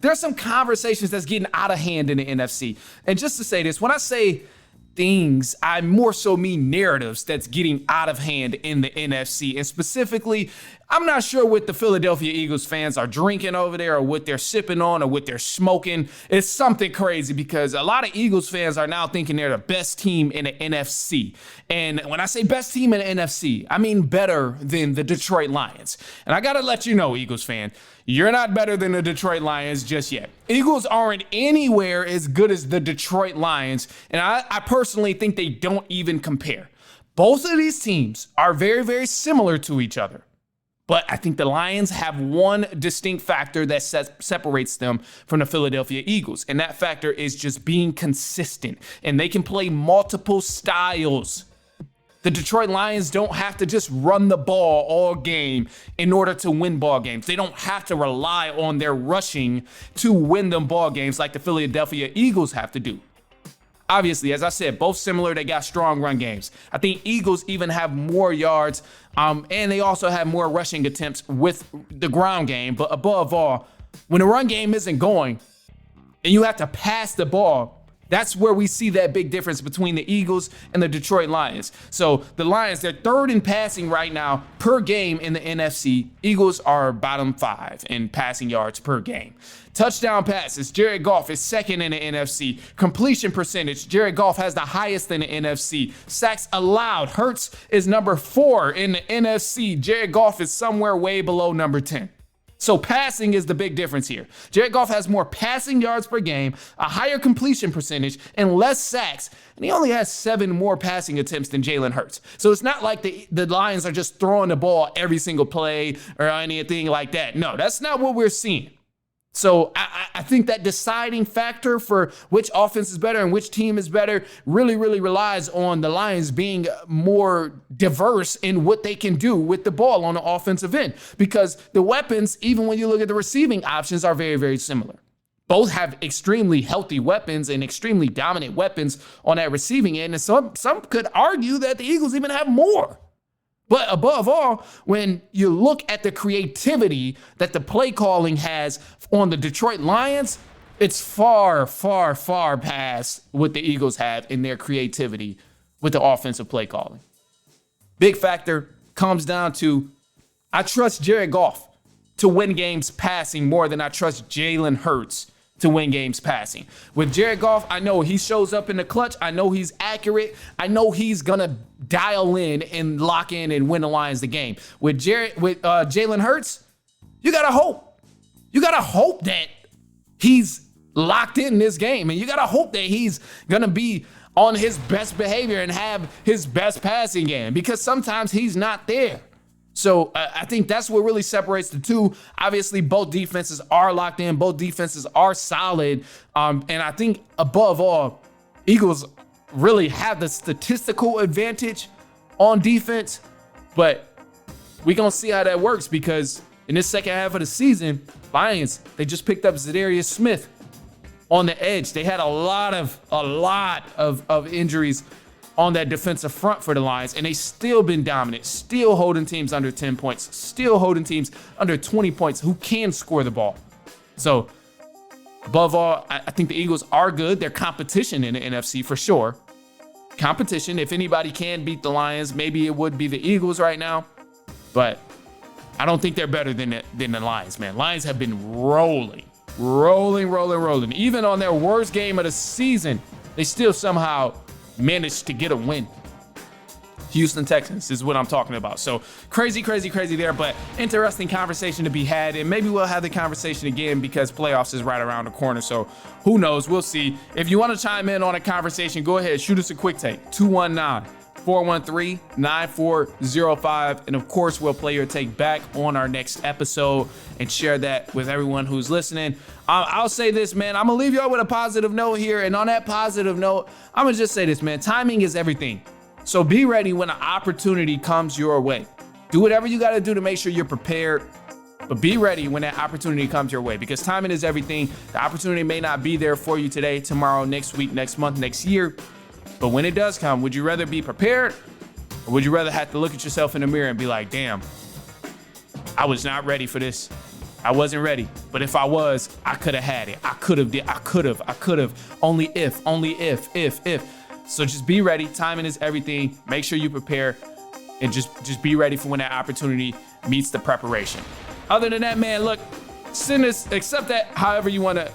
there's some conversations that's getting out of hand in the NFC. And just to say this, when I say things, I more so mean narratives that's getting out of hand in the NFC. And specifically, I'm not sure what the Philadelphia Eagles fans are drinking over there or what they're sipping on or what they're smoking. It's something crazy because a lot of Eagles fans are now thinking they're the best team in the NFC. And when I say best team in the NFC, I mean better than the Detroit Lions. And I got to let you know, Eagles fan, you're not better than the Detroit Lions just yet. Eagles aren't anywhere as good as the Detroit Lions, and I personally think they don't even compare. Both of these teams are very, very similar to each other, but I think the Lions have one distinct factor that separates them from the Philadelphia Eagles, and that factor is just being consistent, and they can play multiple styles. The Detroit Lions don't have to just run the ball all game in order to win ball games. They don't have to rely on their rushing to win them ball games like the Philadelphia Eagles have to do. Obviously, as I said, both similar. They got strong run games. I think Eagles even have more yards, and they also have more rushing attempts with the ground game. But above all, when the run game isn't going and you have to pass the ball, that's where we see that big difference between the Eagles and the Detroit Lions. So the Lions, they're third in passing right now per game in the NFC. Eagles are bottom 5 in passing yards per game. Touchdown passes, Jared Goff is second in the NFC. Completion percentage, Jared Goff has the highest in the NFC. Sacks allowed, Hurts is number 4 in the NFC. Jared Goff is somewhere way below number 10. So passing is the big difference here. Jared Goff has more passing yards per game, a higher completion percentage, and less sacks. And he only has 7 more passing attempts than Jalen Hurts. So it's not like the Lions are just throwing the ball every single play or anything like that. No, that's not what we're seeing. So I think that deciding factor for which offense is better and which team is better really, really relies on the Lions being more diverse in what they can do with the ball on the offensive end. Because the weapons, even when you look at the receiving options, are very, very similar. Both have extremely healthy weapons and extremely dominant weapons on that receiving end. And some could argue that the Eagles even have more. But above all, when you look at the creativity that the play calling has on the Detroit Lions, it's far, far, far past what the Eagles have in their creativity with the offensive play calling. Big factor comes down to, I trust Jared Goff to win games passing more than I trust Jalen Hurts to win games passing. With Jared Goff, I know he shows up in the clutch. I know he's accurate. I know he's gonna dial in and lock in and win the Lions the game. With Jalen Hurts, you gotta hope. You gotta hope that he's locked in this game, and you gotta hope that he's gonna be on his best behavior and have his best passing game, because sometimes he's not there. So I think that's what really separates the two. Obviously, both defenses are locked in. Both defenses are solid. And I think above all, Eagles really have the statistical advantage on defense. But we're going to see how that works, because in this second half of the season, Lions, they just picked up Zadarius Smith on the edge. They had a lot of injuries on that defensive front for the Lions, and they still been dominant, still holding teams under 10 points, still holding teams under 20 points who can score the ball. So above all, I think the Eagles are good. They're competition in the NFC for sure. Competition. If anybody can beat the Lions, maybe it would be the Eagles right now, but I don't think they're better than the Lions, man. Lions have been rolling. Even on their worst game of the season, they still somehow managed to get a win. Houston Texans is what I'm talking about. So crazy there, but interesting conversation to be had. And maybe we'll have the conversation again, because playoffs is right around the corner. So who knows? We'll see. If you want to chime in on a conversation, go ahead, shoot us a quick take. 219-413-9405. And of course, we'll play your take back on our next episode and share that with everyone who's listening. I'll say this, man. I'm going to leave y'all with a positive note here. And on that positive note, I'm going to just say this, man. Timing is everything. So be ready when an opportunity comes your way. Do whatever you got to do to make sure you're prepared. But be ready when that opportunity comes your way, because timing is everything. The opportunity may not be there for you today, tomorrow, next week, next month, next year. But when it does come, would you rather be prepared, or would you rather have to look at yourself in the mirror and be like, damn, I was not ready for this? I wasn't ready, but if I was, I could have had it. I could have. Only if. So just be ready. Timing is everything. Make sure you prepare and just be ready for when that opportunity meets the preparation. Other than that, man, look, accept that however you want to,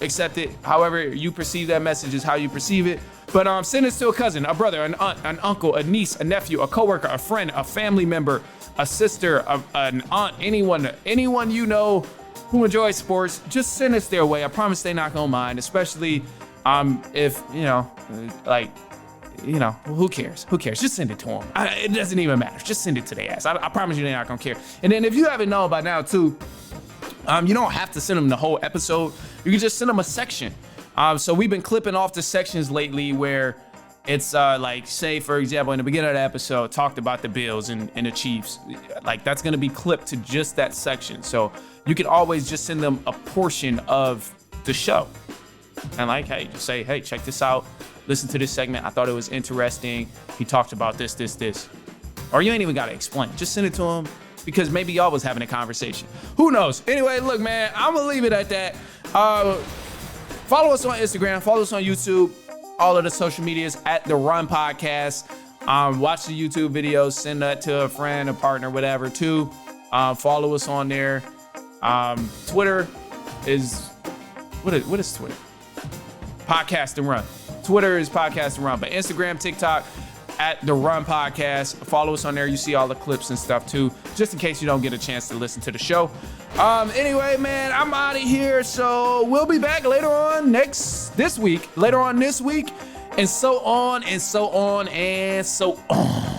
accept it. However you perceive that message is how you perceive it. But send this to a cousin, a brother, an aunt, an uncle, a niece, a nephew, a coworker, a friend, a family member, a sister, an aunt, anyone you know who enjoys sports. Just send this their way. I promise they're not gonna mind, especially if, who cares? Who cares? Just send it to them. It doesn't even matter. Just send it to their ass. I promise you they're not gonna care. And then if you haven't known by now too, you don't have to send them the whole episode. You can just send them a section. So we've been clipping off the sections lately where it's say, for example, in the beginning of the episode, talked about the Bills and the Chiefs. Like, that's going to be clipped to just that section. So you can always just send them a portion of the show. And hey, just say, hey, check this out. Listen to this segment. I thought it was interesting. He talked about this. Or you ain't even got to explain. Just send it to him because maybe y'all was having a conversation. Who knows? Anyway, look, man, I'm going to leave it at that. Follow us on Instagram. Follow us on YouTube. All of the social medias at The Run Podcast. Watch the YouTube videos. Send that to a friend, a partner, whatever, too. Follow us on there. Twitter is... What is Twitter? Podcast and Run. Twitter is Podcast and Run. But Instagram, TikTok, at The Run Podcast. Follow us on there. You see all the clips and stuff, too. Just in case you don't get a chance to listen to the show. Anyway, man, I'm out of here. So we'll be back later on this week, and so on and so on and so on.